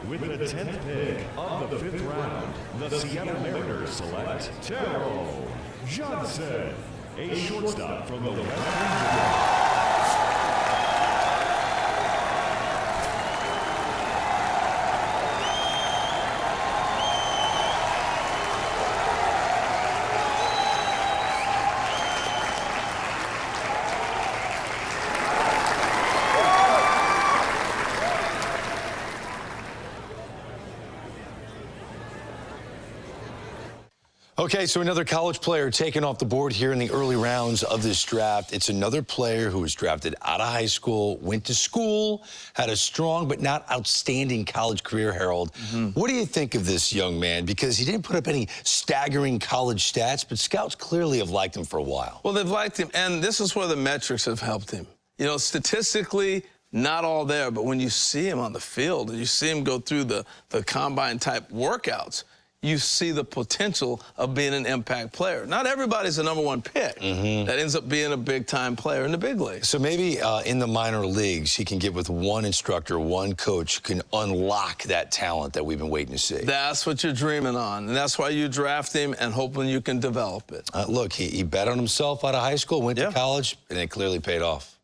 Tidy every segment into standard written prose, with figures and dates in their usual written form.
With the 10th pick of the 5th round, the Seattle Mariners select Terrell Johnson, a shortstop from the West Indies. Okay, so another college player taken off the board here in the early rounds of this draft. It's another player who was drafted out of high school, went to school, had a strong but not outstanding college career, Harold. What do you think of this young man? Because he didn't put up any staggering college stats, but scouts clearly have liked him for a while. Well, they've liked him, and this is where the metrics have helped him. You know, statistically, not all there, but when you see him on the field and you see him go through the combine-type workouts, you see the potential of being an impact player. Not everybody's a #1 pick that ends up being a big-time player in the big leagues. So maybe in the minor leagues, he can get with one instructor, one coach, who can unlock that talent that we've been waiting to see. That's what you're dreaming on, and that's why you draft him and hoping you can develop it. Look, he bet on himself out of high school, went to college, and it clearly paid off.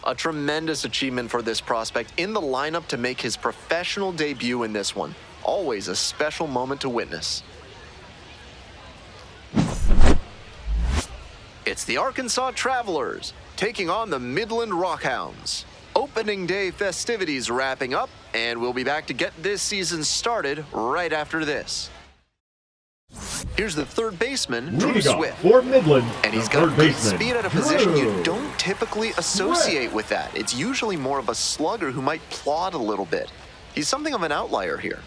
A tremendous achievement for this prospect in the lineup to make his professional debut in this one. Always a special moment to witness. It's the Arkansas Travelers taking on the Midland Rockhounds. Opening day festivities wrapping up, and we'll be back to get this season started right after this. Here's the third baseman, Drew Leading off Swift. for Midland, And he's the got third good baseman, speed at a position you Drew don't typically associate with that. It's usually more of a slugger who might plod a little bit. He's something of an outlier here.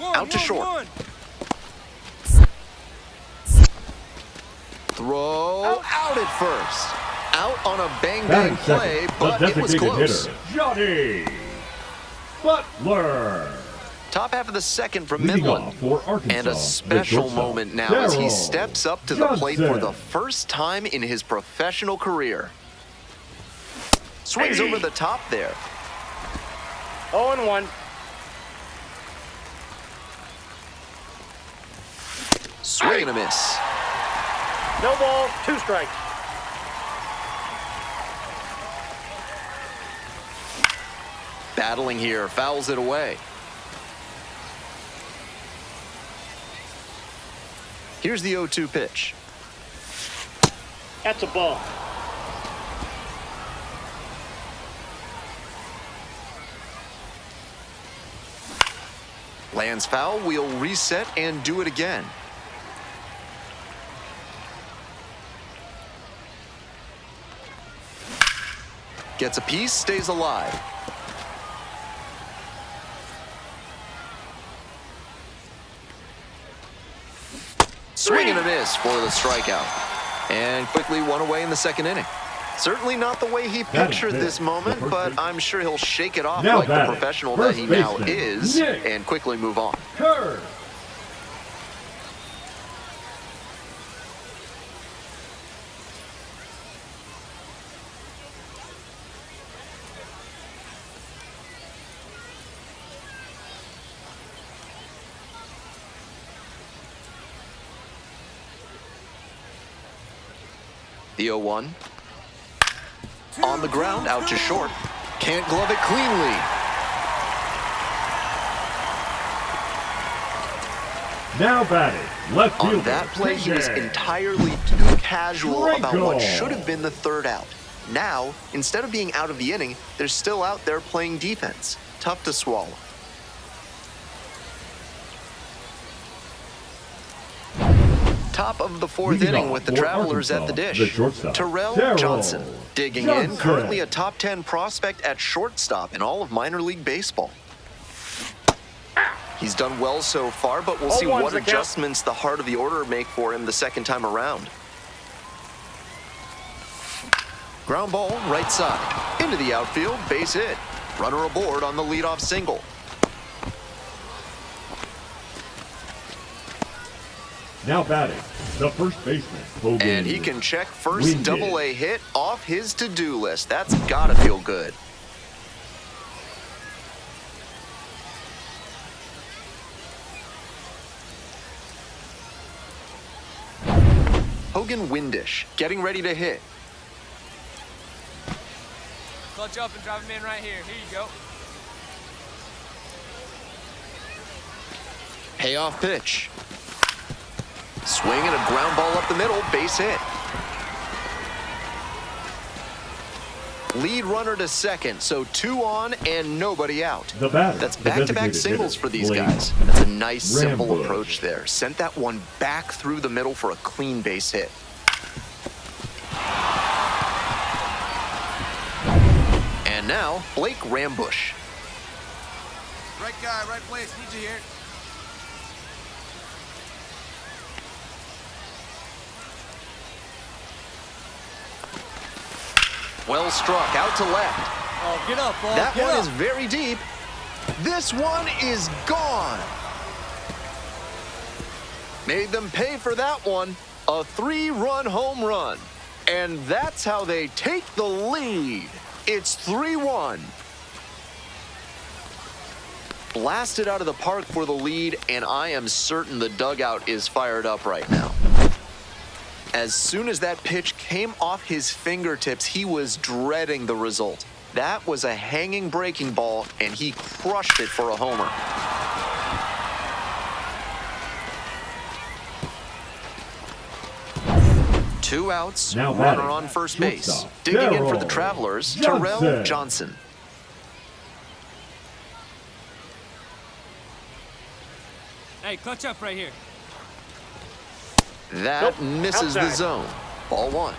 Out to short. Throw out at first. Out on a bang-bang play, but it was close. Hitter, Johnny Butler. Top half of the second from Leading Midland. off for Arkansas, And a the special shortstop, moment now as he Darryl steps up to the plate for the Johnson. first time in his professional career. Swings over the top there. 0-1. Swing and a miss. No ball, 2 strikes. Battling here, fouls it away. Here's the 0-2 pitch. That's a ball. Lands foul, we'll reset and do it again. Gets a piece, stays alive. Swing and a miss for the strikeout. And quickly one away in the second inning. Certainly not the way he pictured this moment, but I'm sure he'll shake it off Now like the batting, professional that first he now baseman, is Nick and quickly move on. Kerr. The 0-1. On the ground, out to short. Can't glove it cleanly. Now batting, left fielder. On that play, he was King. entirely too casual about what Draco. should have been the third out. Now, instead of being out of the inning, they're still out there playing defense. Tough to swallow. Top of the fourth Leading inning off with the for Travelers at the Arkansas, dish. the shortstop, Terrell Darryl Johnson digging in, Johnson. currently a top 10 prospect at shortstop in all of minor league baseball. He's done well so far, but we'll see 0-1's what the count. adjustments the heart of the order make for him the second time around. Ground ball, right side. Into the outfield, base hit. Runner aboard on the leadoff single. Now batting, the first baseman, Hogan. And he can check first Winded. double-A hit off his to-do list. That's gotta feel good. Hogan Windish getting ready to hit. Clutch up and drive him in right here. Here you go. Payoff pitch. Swing and a ground ball up the middle, base hit. Lead runner to second, so 2 on and nobody out. The batter, That's the back-to-back designated singles hitter, for these Blake guys. That's a nice, simple Rambush. approach there. Sent that one back through the middle for a clean base hit. And now, Blake Rambush. Right guy, right place. Need you here. Well struck, out to left. Oh, get up, ball. That get one up. is very deep. This one is gone. Made them pay for that one. A 3-run home run. And that's how they take the lead. It's 3-1. Blasted out of the park for the lead, and I am certain the dugout is fired up right now. As soon as that pitch came off his fingertips, he was dreading the result. That was a hanging breaking ball, and he crushed it for a homer. Two outs, Now runner batting, on first base. shortstop, Digging in for the Darrell Travelers, Johnson. Terrell Johnson. Hey, clutch up right here. That Nope, misses the outside. zone. Ball one.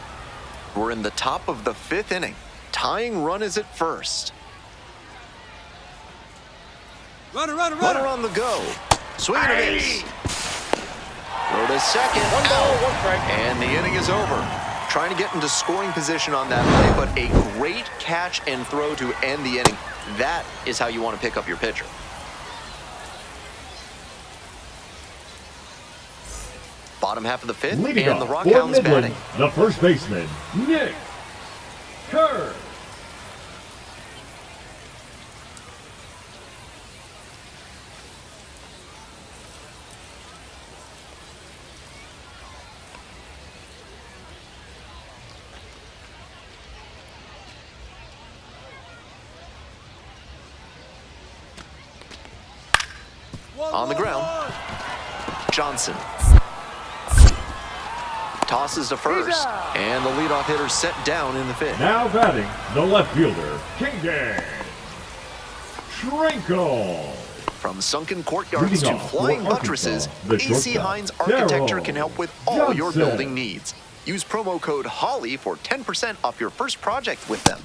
We're in the top of the fifth inning. Tying run is at first. Runner, runner, Runner runner. on the go. Swing and a miss. Throw to second. One ball, Out. one strike. And the inning is over. Trying to get into scoring position on that play, but a great catch and throw to end the inning. That is how you want to pick up your pitcher. Bottom half of the fifth, Leading and the off for Rockhounds Midland, batting. the first baseman, Nick Kerr. On the ground. Johnson. Tosses to first. And the leadoff hitter set down in the fifth. Now batting, the left fielder, Kingdon Trinkle. From sunken courtyards Leading to off for flying Arkansas, buttresses, the AC shortstop, Hines Architecture Darrell can help with all your Johnson. building needs. Use promo code HOLLY for 10% off your first project with them.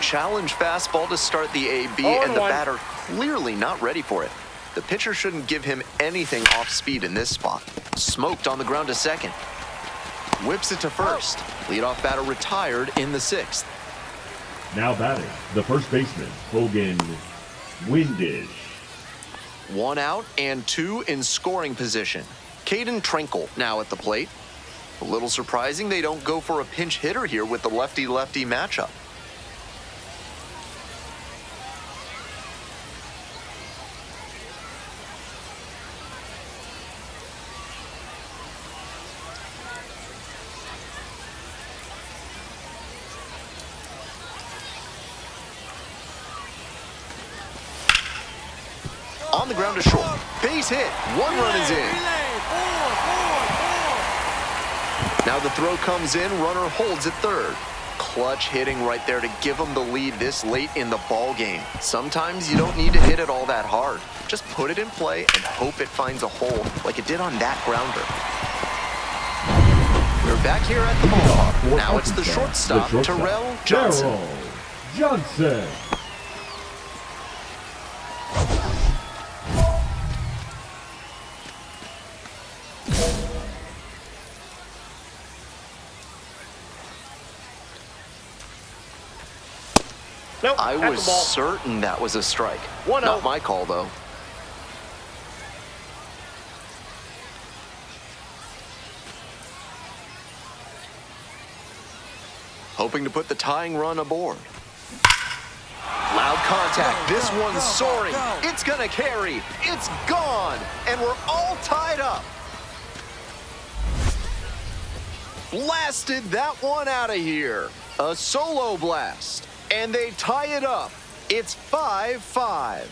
Challenge fastball to start the AB, and the 0-1. batter clearly not ready for it. The pitcher shouldn't give him anything off speed in this spot. Smoked on the ground to second. Whips it to first. Leadoff batter retired in the sixth. Now batting, the first baseman, Hogan Windish. One out and two in scoring position. Caden Trinkle now at the plate. A little surprising they don't go for a pinch hitter here with the lefty-lefty matchup. On the ground to short. Base hit. One run is in. Relay, four. Now the throw comes in. Runner holds at third. Clutch hitting right there to give them the lead this late in the ball game. Sometimes you don't need to hit it all that hard. Just put it in play and hope it finds a hole like it did on that grounder. We're back here at the ball. For Now it's the Arkansas, shortstop, Terrell Johnson. Darrell Johnson. Nope, I at was the ball. certain that was a strike. 1-0. Not my call, though. Hoping to put the tying run aboard. Loud contact. This one's soaring. It's going to carry. It's gone. And we're all tied up. Blasted that one out of here. A solo blast. And they tie it up. It's 5-5.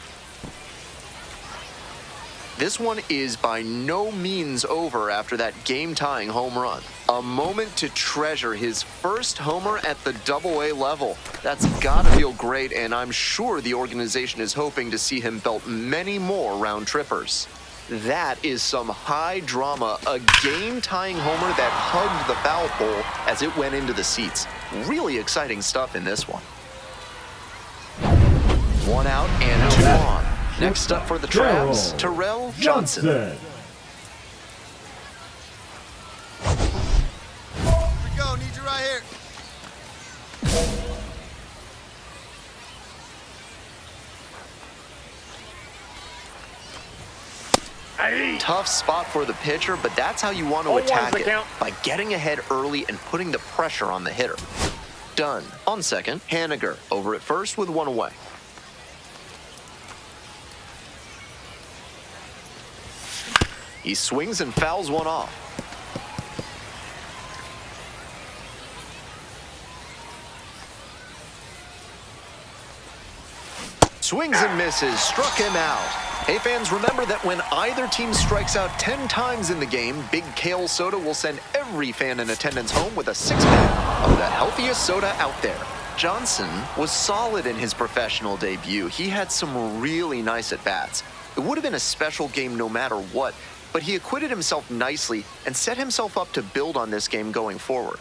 This one is by no means over after that game-tying home run. A moment to treasure, his first homer at the Double-A level. That's gotta feel great, and I'm sure the organization is hoping to see him belt many more round-trippers. That is some high drama, a game-tying homer that hugged the foul pole as it went into the seats. Really exciting stuff in this one. One out and two on. Next up for the Travs, Terrell Johnson. Johnson. Here we go. Need you right here. Tough spot for the pitcher, but that's how you want to 0-1's attack the it, count. by getting ahead early and putting the pressure on the hitter. Done. On second, Haniger over at first with one away. He swings and fouls one off. Swings and misses, struck him out. Hey fans, remember that when either team strikes out 10 times in the game, Big Kale Soda will send every fan in attendance home with a 6-pack of the healthiest soda out there. Johnson was solid in his professional debut. He had some really nice at-bats. It would have been a special game no matter what, but he acquitted himself nicely and set himself up to build on this game going forward.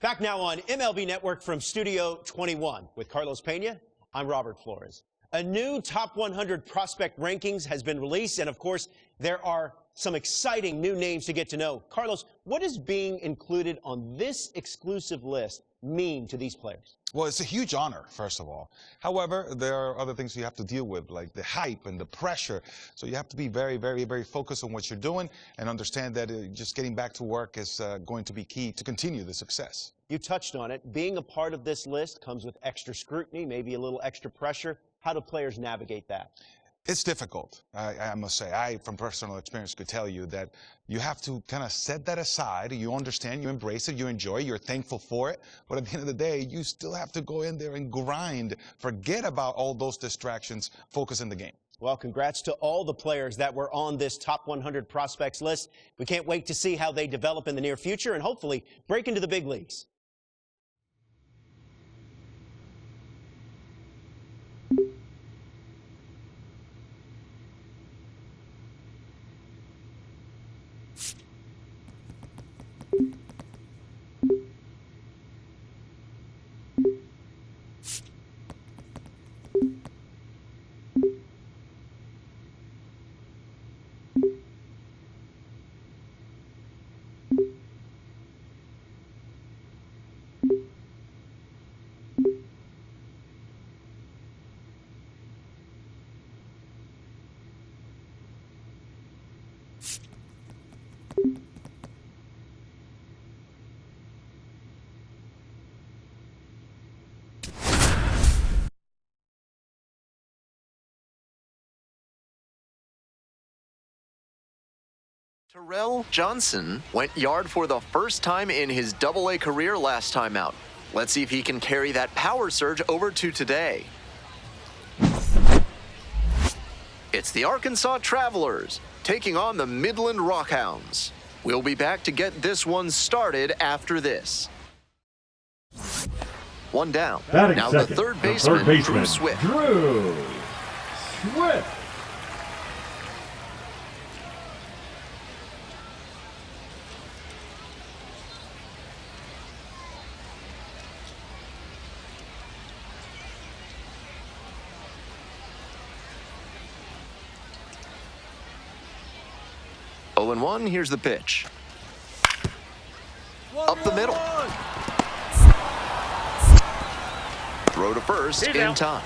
Back now on MLB Network from Studio 21 with Carlos Pena. I'm Robert Flores. A new Top 100 prospect rankings has been released, and of course, there are some exciting new names to get to know. Carlos, what does being included on this exclusive list mean to these players? Well, it's a huge honor, first of all. However, there are other things you have to deal with, like the hype and the pressure. So you have to be very, very, very focused on what you're doing and understand that just getting back to work is going to be key to continue the success. You touched on it. Being a part of this list comes with extra scrutiny, maybe a little extra pressure. How do players navigate that? It's difficult, I must say. I, from personal experience, could tell you that you have to kind of set that aside. You understand, you embrace it, you enjoy it, you're thankful for it. But at the end of the day, you still have to go in there and grind. Forget about all those distractions. Focus in the game. Well, congrats to all the players that were on this Top 100 prospects list. We can't wait to see how they develop in the near future and hopefully break into the big leagues. Terrell Johnson went yard for the first time in his Double-A career last time out. Let's see if he can carry that power surge over to today. It's the Arkansas Travelers taking on the Midland Rockhounds. We'll be back to get this one started after this. One down. Batting Now second, the third baseman, Drew Swift. Drew Swift. Oh and 1, here's the pitch. Up the middle. Throw to first in time.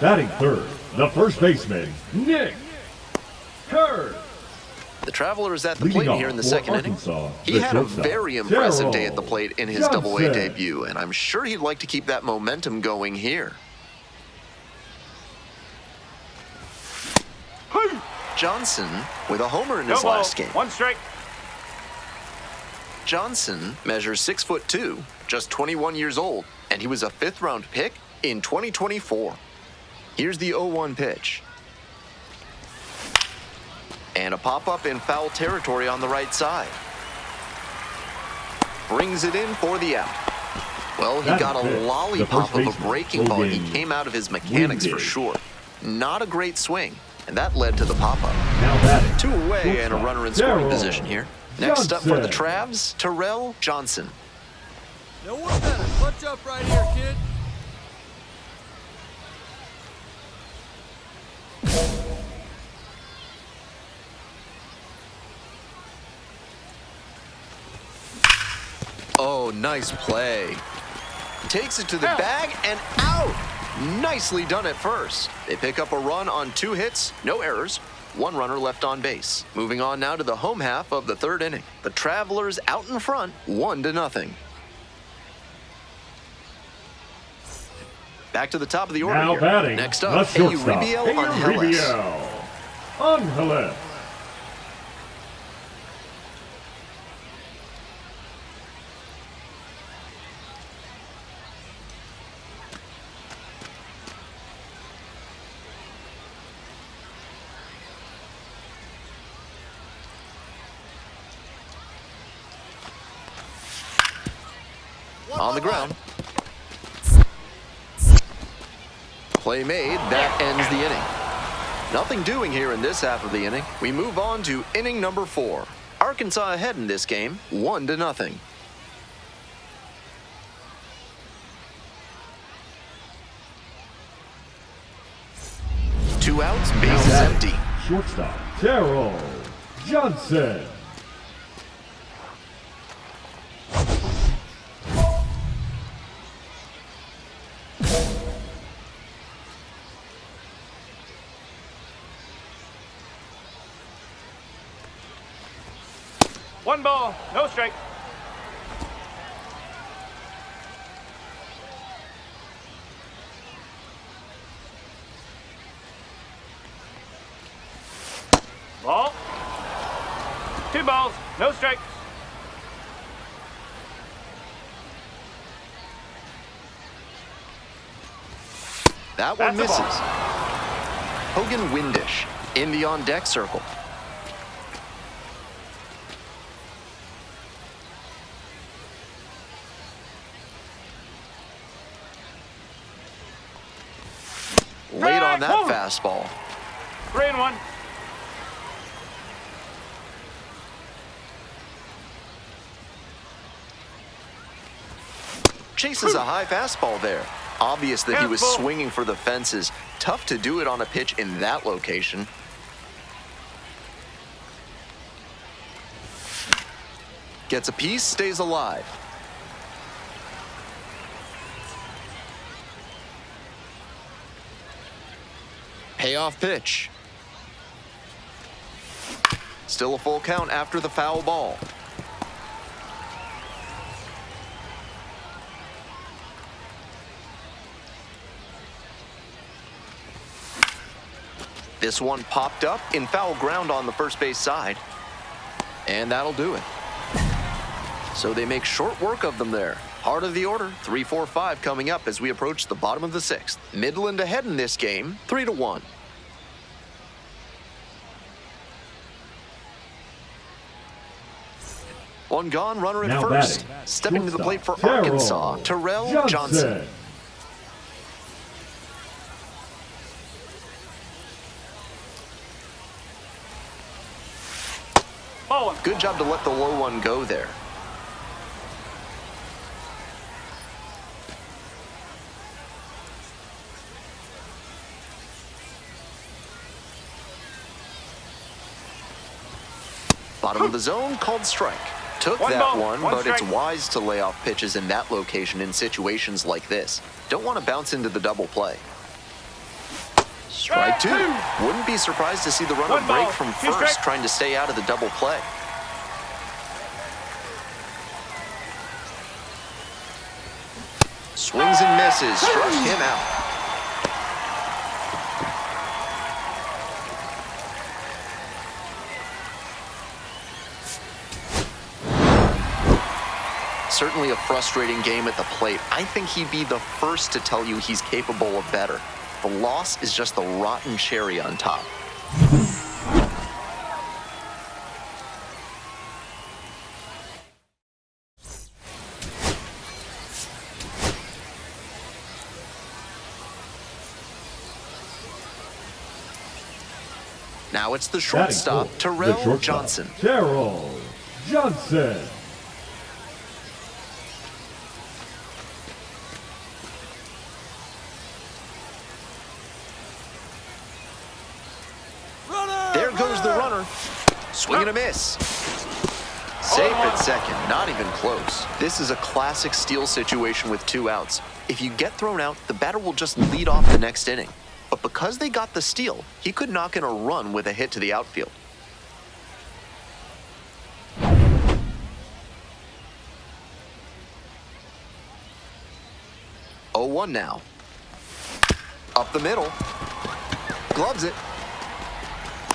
Batting third, the first baseman, Nick Hurd. The Travelers at the Leading plate off here in the for second Arkansas, inning. He the had a shortstop, very impressive day Terrell at the plate in his Double-A Johnson. debut, and I'm sure he'd like to keep that momentum going here. Johnson with a homer in his last game. One strike. Johnson measures 6'2", just 21 years old, and he was a 5th-round pick in 2024. Here's the 0-1 pitch. And a pop-up in foul territory on the right side. Brings it in for the out. Well, he got a lollipop of a breaking ball. He came out of his mechanics for sure. Not a great swing, and that led to the pop-up. 2 away and a runner in scoring position here. Next up for the Travs, Terrell Johnson. No one better. Clutch up right here, kid. Oh, nice play. Takes it to the bag and out. Nicely done at first. They pick up a run on 2 hits, no errors, 1 runner left on base. Moving on now to the home half of the 3rd inning. The Travelers out in front, 1-0. Back to the top of the order Now here. batting, Next the up, shortstop, Euribiel Angeles. On the ground. Play made, that ends the inning. Nothing doing here in this half of the inning. We move on to inning number 4. Arkansas ahead in this game, 1-0. Two outs, bases empty. Shortstop, Terrell Johnson. One ball, no strike. Ball. 2 balls, no strikes. That one That's a misses. Hogan Windish in the on-deck circle. Late on that fastball. 3-1. Chases a high fastball there. Obvious that he was Careful. swinging for the fences. Tough to do it on a pitch in that location. Gets a piece, stays alive. Payoff pitch. Still a full count after the foul ball. This one popped up in foul ground on the first base side. And that'll do it. So they make short work of them there. Heart of the order, 3-4-5 coming up as we approach the bottom of the 6th. Midland ahead in this game, 3-1. One gone, runner at Now first. batting, Stepping to the plate for shortstop, Arkansas, Terrell Johnson. Good job to let the low one go there. Bottom of the zone, called strike. Took One that ball, one, one but it's strike. wise to lay off pitches in that location in situations like this. Don't want to bounce into the double play. Strike 2. Wouldn't be surprised to see the runner One break ball, from 2 first, strikes. trying to stay out of the double play. Swings and misses, struck him out. Certainly a frustrating game at the plate. I think he'd be the first to tell you he's capable of better. The loss is just the rotten cherry on top. Now it's the shortstop, Terrell Johnson. Terrell Johnson. Swing and a miss. Safe at second, not even close. This is a classic steal situation with 2 outs. If you get thrown out, the batter will just lead off the next inning. But because they got the steal, he could knock in a run with a hit to the outfield. Oh, 1 now. Up the middle. Gloves it.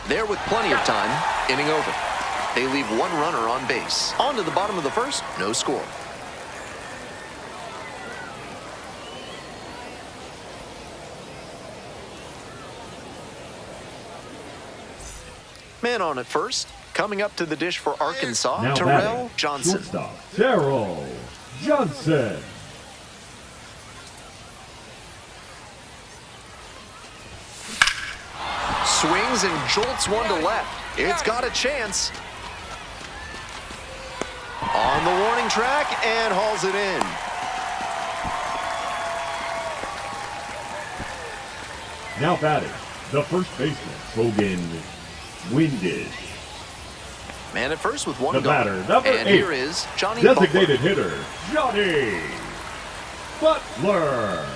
There with plenty of time. Inning over. They leave 1 runner on base. On to the bottom of the first. No score. Man on at first. Coming up to the dish for Arkansas, Now Terrell batting, Johnson. Shortstop, Terrell Johnson. Swings and jolts one to left. It's got a chance. On the warning track and hauls it in. Now batting, the first baseman, Hogan Windish. Man at first with 1 The gone. batter, number And 8, here is Johnny designated hitter, Johnny Butler.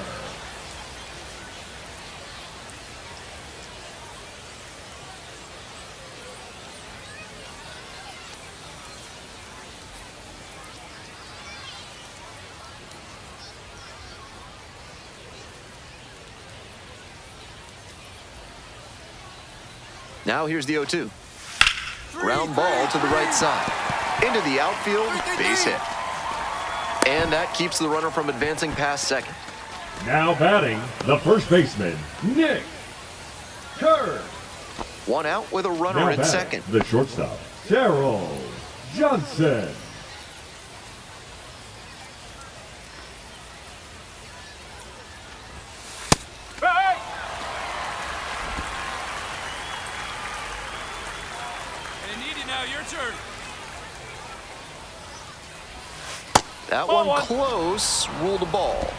Now here's the 0-2. Ground ball to the right side. Into the outfield, base hit. And that keeps the runner from advancing past second. Now batting, the first baseman, Nick Kerr. 1 out with a runner Now at batting, second. the shortstop, Terrell Johnson. Hey! Hey, Needy, now your turn. That Ball one 1. close, ruled a ball.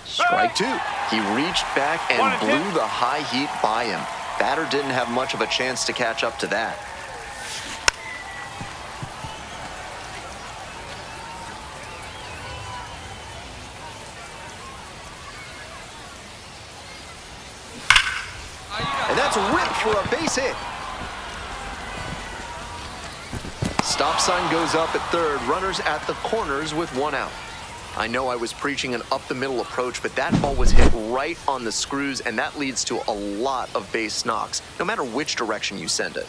Strike 2. He reached back and 1 and 10. blew the high heat by him. Batter didn't have much of a chance to catch up to that. And that's ripped for a base hit. Stop sign goes up at third. Runners at the corners with 1 out. I know I was preaching an up-the-middle approach, but that ball was hit right on the screws, and that leads to a lot of base knocks, no matter which direction you send it.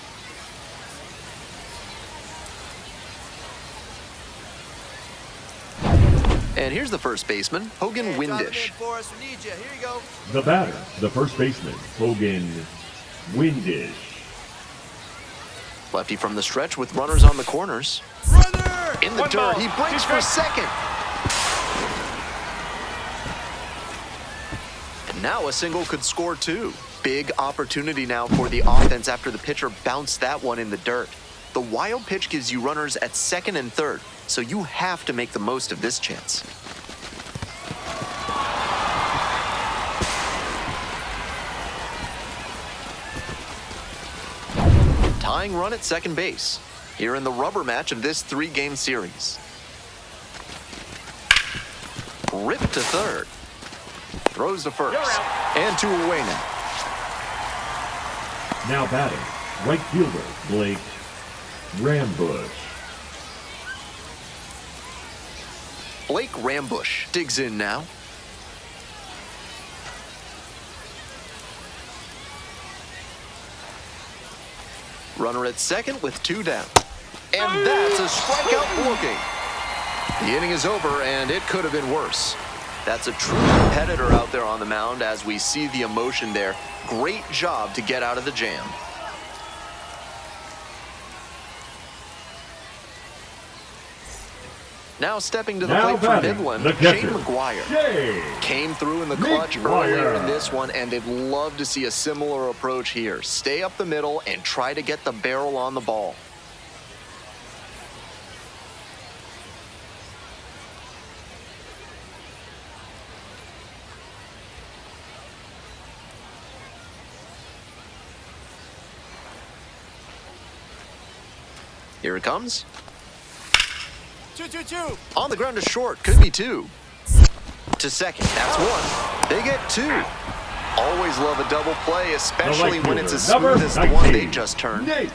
And here's the first baseman, Hogan Windish. For us, we need you. Here you go. The batter, the first baseman, Hogan Windish. Lefty from the stretch with runners on the corners. Runner! In the 1 dirt, ball, he 2 breaks for strikes. second. And now a single could score 2. Big opportunity now for the offense after the pitcher bounced that one in the dirt. The wild pitch gives you runners at second and third, so you have to make the most of this chance. Tying run at second base. Here in the rubber match of this 3-game series. Ripped to third. Throws to first. And 2 away now. Now batting, right fielder, Blake Rambush. Blake Rambush digs in now. Runner at second with 2 down. And that's a strikeout looking. The inning is over, and it could have been worse. That's a true competitor out there on the mound as we see the emotion there. Great job to get out of the jam. Now stepping to the plate for batting, Midland, the Shane catcher, McGuire. Shane Came through in the clutch earlier in McGuire. this one, and they'd love to see a similar approach here. Stay up the middle and try to get the barrel on the ball. Here it comes. Choo-choo-choo! On the ground to short, could be 2. To second, that's 1. They get 2. Always love a double play, especially when it's as smooth as the one they just turned. Nate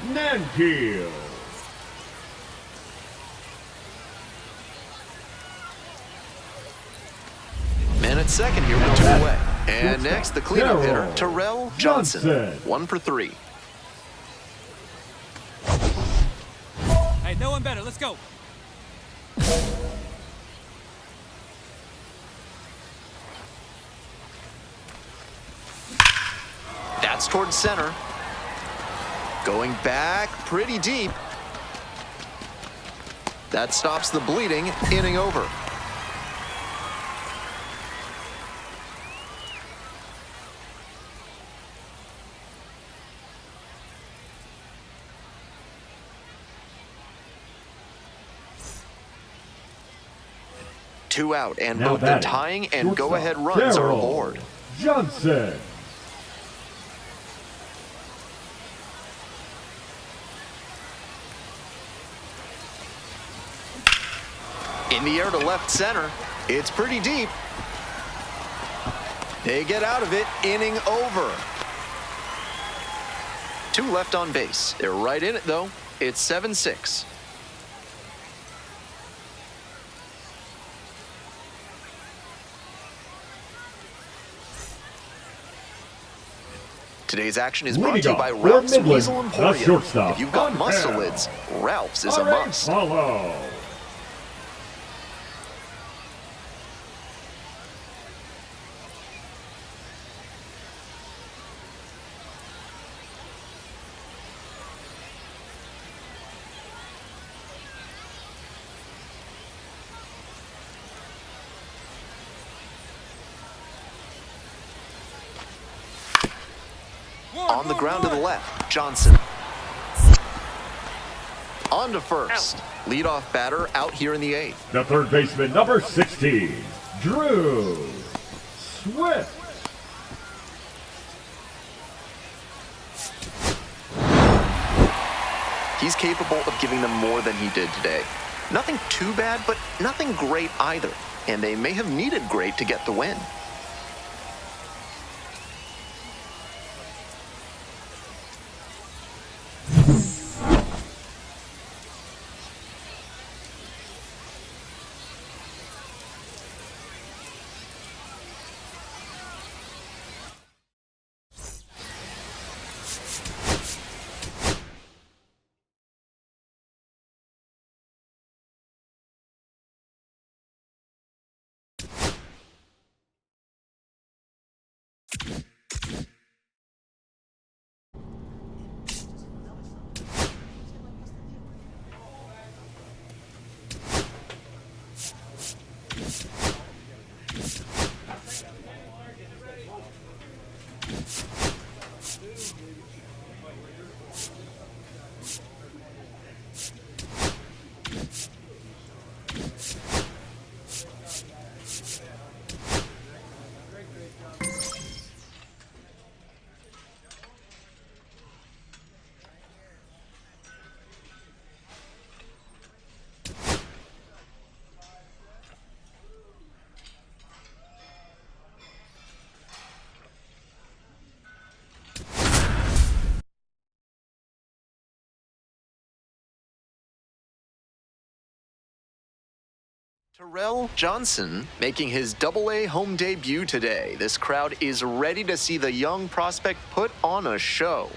Nankiel. Man at second here with 2 away. And next, the cleanup hitter, Terrell Johnson. 1 for 3. Hey, no one better. Let's go. That's towards center. Going back pretty deep. That stops the bleeding. Inning over. Two out, and Now both the batting, tying and shortstop, go-ahead runs are Darryl aboard. Johnson. In the air to left center. It's pretty deep. They get out of it. Inning over. 2 left on base. They're right in it, though. It's 7-6. Today's action is brought to you by Ralph's Weasel Emporium. If you've got mustelids, Ralph's is a must. Follow. On the ground to the left, Johnson. On to first. Leadoff batter out here in the 8th. The third baseman, number 16, Drew Swift. He's capable of giving them more than he did today. Nothing too bad, but nothing great either. And they may have needed great to get the win. Terrell Johnson making his Double-A home debut today. This crowd is ready to see the young prospect put on a show.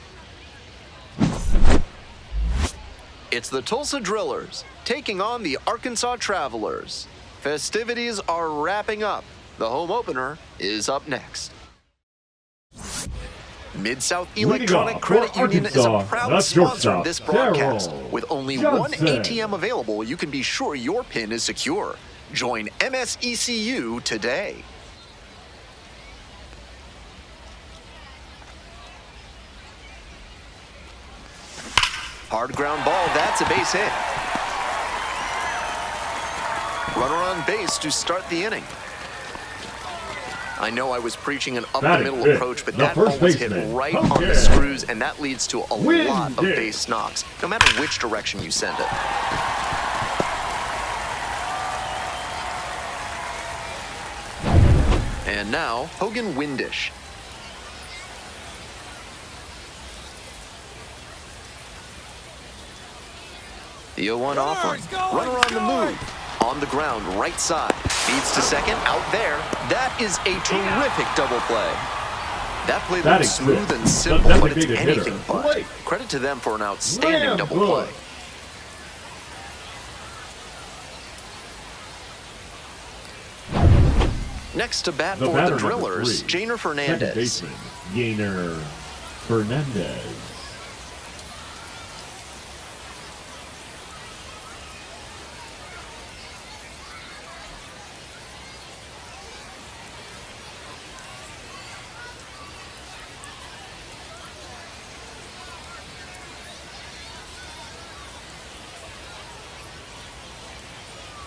It's the Tulsa Drillers taking on the Arkansas Travelers. Festivities are wrapping up. The home opener is up next. Mid-South Electronic Credit Union is a proud sponsor of this broadcast. With only one ATM available, you can be sure your PIN is secure. Join MSECU today. Hard ground ball, that's a base hit. Runner on base to start the inning. I know I was preaching an Batting up-the-middle fifth, approach, but the that ball first was hit baseman, right on the Hogan. screws, and that leads to a Win lot of it. base knocks, no matter which direction you send it. And now, Hogan Windish. The 0-1 offering. Runner on the move. On the ground, right side. Feeds to second, out there. That is a terrific double play. That play Batting looks smooth fifth, and simple, the but it's designated hitter, anything but. Blake. Credit to them for an outstanding Lamb double good. play. Next to bat The for batter, the number Drillers, 3, Jainer second Fernandez. baseman, Yainer Fernandez.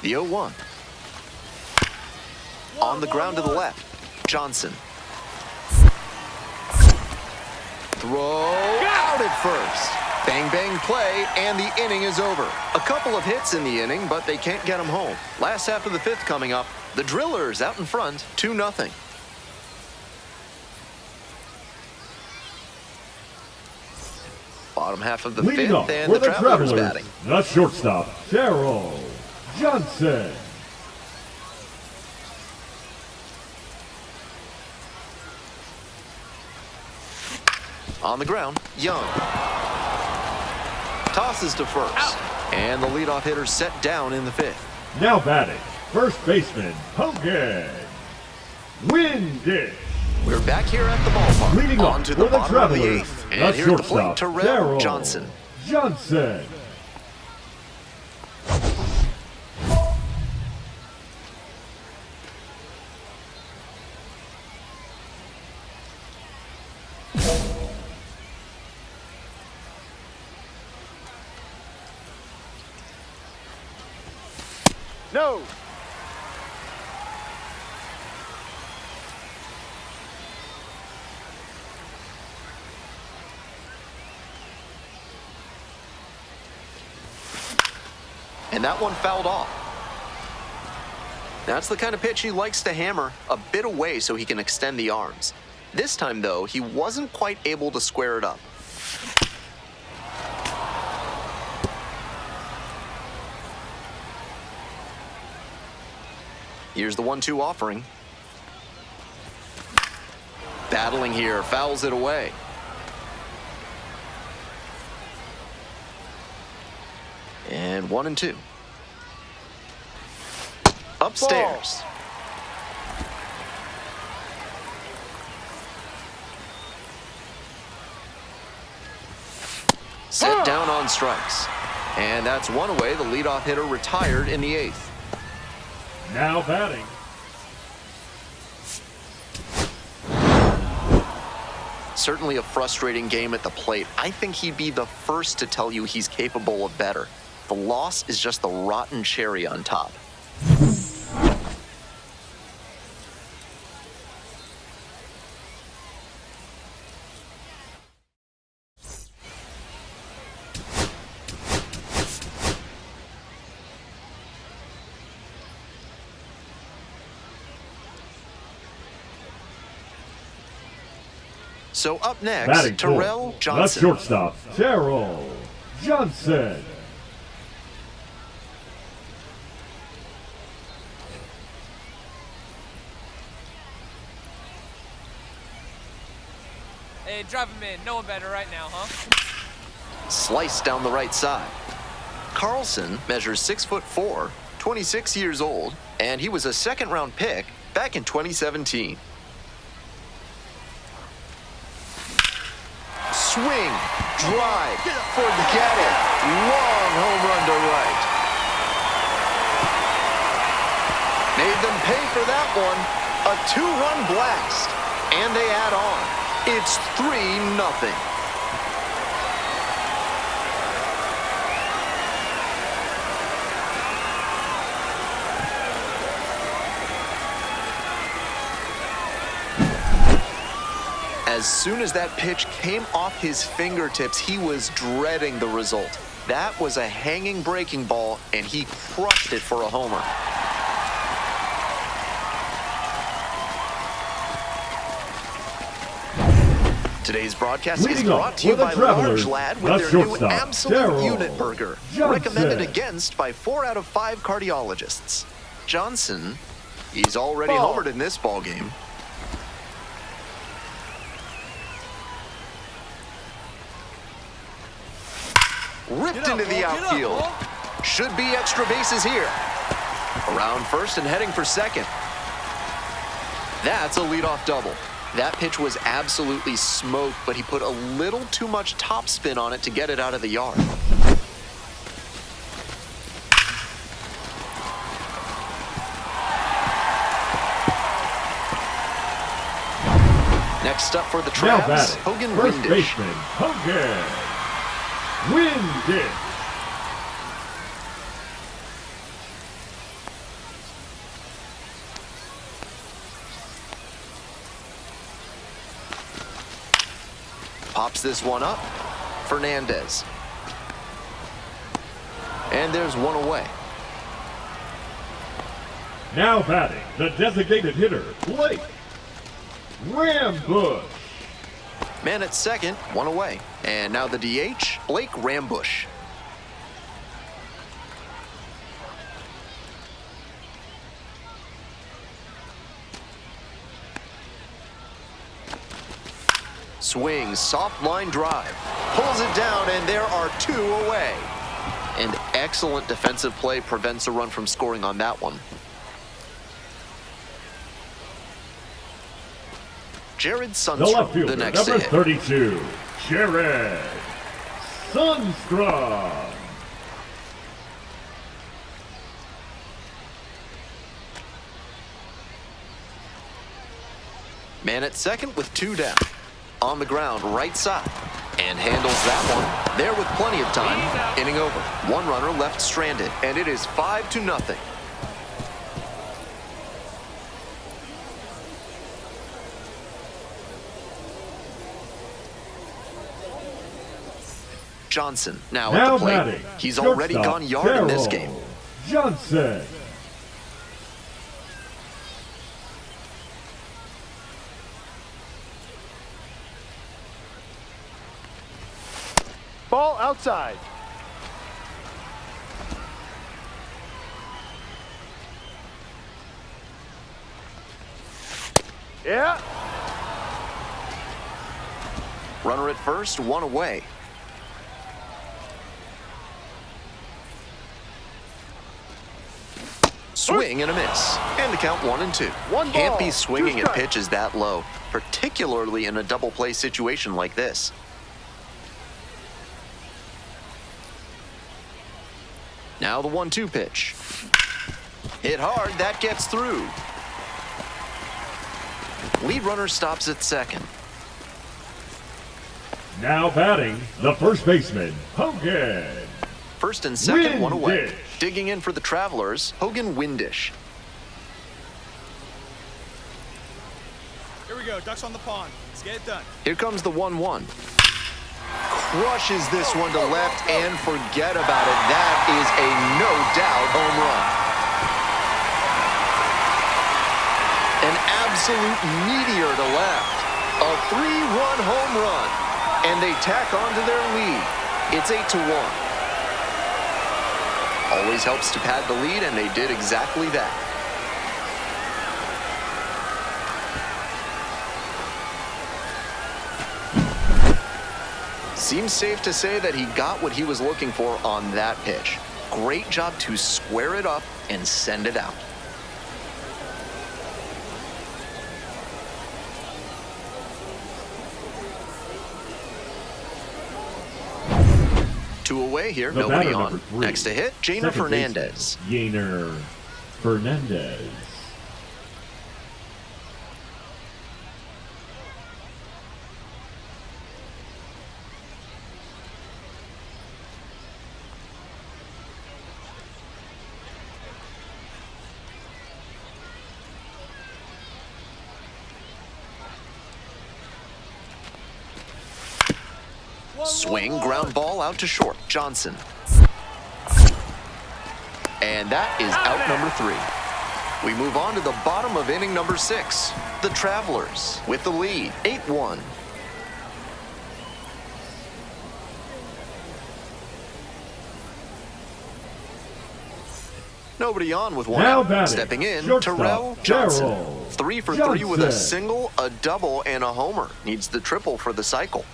The 0-1. On the ground to the left, Johnson. Throw out at first. Bang, bang play, and the inning is over. A couple of hits in the inning, but they can't get them home. Last half of the fifth coming up. The Drillers out in front, 2-0. Bottom half of the Leading fifth, off and for the Travelers Travelers, batting. the shortstop, Cheryl Johnson. On the ground, Young. Tosses to first. And the leadoff hitter set down in the fifth. Now batting, first baseman, Hogan Windish. We're back here at the ballpark. Leading on off to for the the bottom of the Travelers, eighth. the And here's the plate, shortstop, Terrell Cheryl Johnson. Johnson. No. And that one fouled off. That's the kind of pitch he likes to hammer a bit away so he can extend the arms. This time, though, he wasn't quite able to square it up. Here's the 1-2 offering. Battling here, fouls it away. And 1-2. Upstairs. Set down on strikes. And that's one away. The leadoff hitter retired in the eighth. Now batting, Certainly a frustrating game at the plate. I think he'd be the first to tell you he's capable of better. The loss is just the rotten cherry on top. So up next, batting Terrell fourth, Johnson. the shortstop, Cheryl Johnson. Hey, drive him in. No one better right now, huh? Sliced down the right side. Carlson measures 6'4", 26 years old, and he was a second-round pick back in 2017. Swing, drive, forget it. Long home run to right. Made them pay for that one. A 2-run blast. And they add on. It's 3-0. As soon as that pitch came off his fingertips, he was dreading the result. That was a hanging breaking ball, and he crushed it for a homer. Today's broadcast is brought to you by Large Lad with their new Absolute Unit Burger, recommended against by 4 out of 5 cardiologists. Johnson, he's already homered in this ballgame. Ripped into the outfield. Should be extra bases here. Around first and heading for second. That's a leadoff double. That pitch was absolutely smoked, but he put a little too much topspin on it to get it out of the yard. Next up for the Travs, Hogan First Windish. baseman, Hogan Windish. Pops this one up. Fernandez. And there's one away. Now batting, the designated hitter, Blake Rambush. Man at second, one away. And now the DH, Blake Rambush. Swings, soft line drive. Pulls it down, and there are 2 away. And excellent defensive play prevents a run from scoring on that one. Jared The left Sundstrom, fielder, the next to number hit. 32, Jared Sundstrom. Man at second with 2 down. On the ground, right side. And handles that one. There with plenty of time. Inning over. 1 runner left stranded. And it is 5-0. Johnson now at the plate. Batting, He's already shortstop, gone yard in this Darryl game. Johnson. Ball outside. Yeah. Runner at first, 1 away. Swing and a miss. And the count 1-2. Can't be swinging at pitches that low, particularly in a double play situation like this. Now the 1-2 pitch. Hit hard, that gets through. Lead runner stops at second. Now batting, the first baseman, Hogan First and second, 1 away. Windish. Digging in for the Travelers, Hogan Windish. Here we go. Ducks on the pond. Let's get it done. Here comes the 1-1. Crushes this one to left, and forget about it. That is a no-doubt home run. An absolute meteor to left. A 3-run home run. And they tack on to their lead. It's 8-1. Always helps to pad the lead, and they did exactly that. Seems safe to say that he got what he was looking for on that pitch. Great job to square it up and send it out. Two away here, The nobody batter, on. number 3, Next to hit, Jainer second Fernandez. baseman, Jainer Fernandez. Swing, ground ball out to short. Johnson. And that is out number 3. We move on to the bottom of inning number 6. The Travelers with the lead, 8-1. Nobody on with one Now out. batting, Stepping in, shortstop, Terrell Johnson. Darrell 3 for 3 with a Johnson. single, a double, and a homer. Needs the triple for the cycle.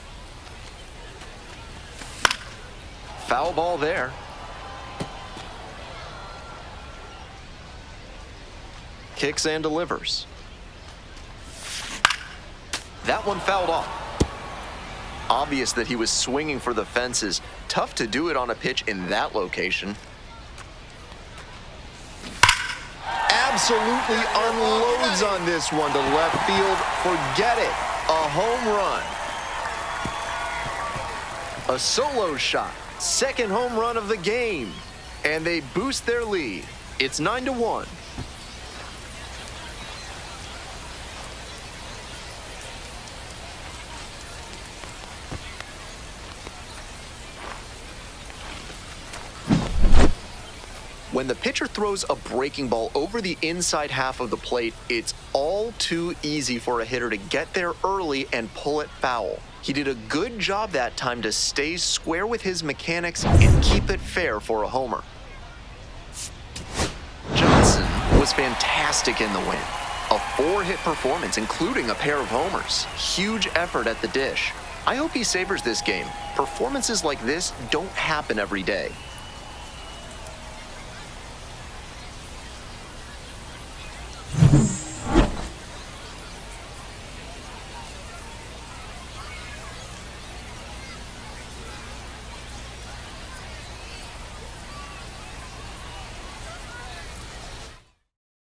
Foul ball there. Kicks and delivers. That one fouled off. Obvious that he was swinging for the fences. Tough to do it on a pitch in that location. Absolutely unloads on this one to left field. Forget it. A home run. A solo shot. Second home run of the game. And they boost their lead. It's 9-1. When the pitcher throws a breaking ball over the inside half of the plate, it's all too easy for a hitter to get there early and pull it foul. He did a good job that time to stay square with his mechanics and keep it fair for a homer. Johnson was fantastic in the win. A 4-hit performance, including a pair of homers. Huge effort at the dish. I hope he savors this game. Performances like this don't happen every day.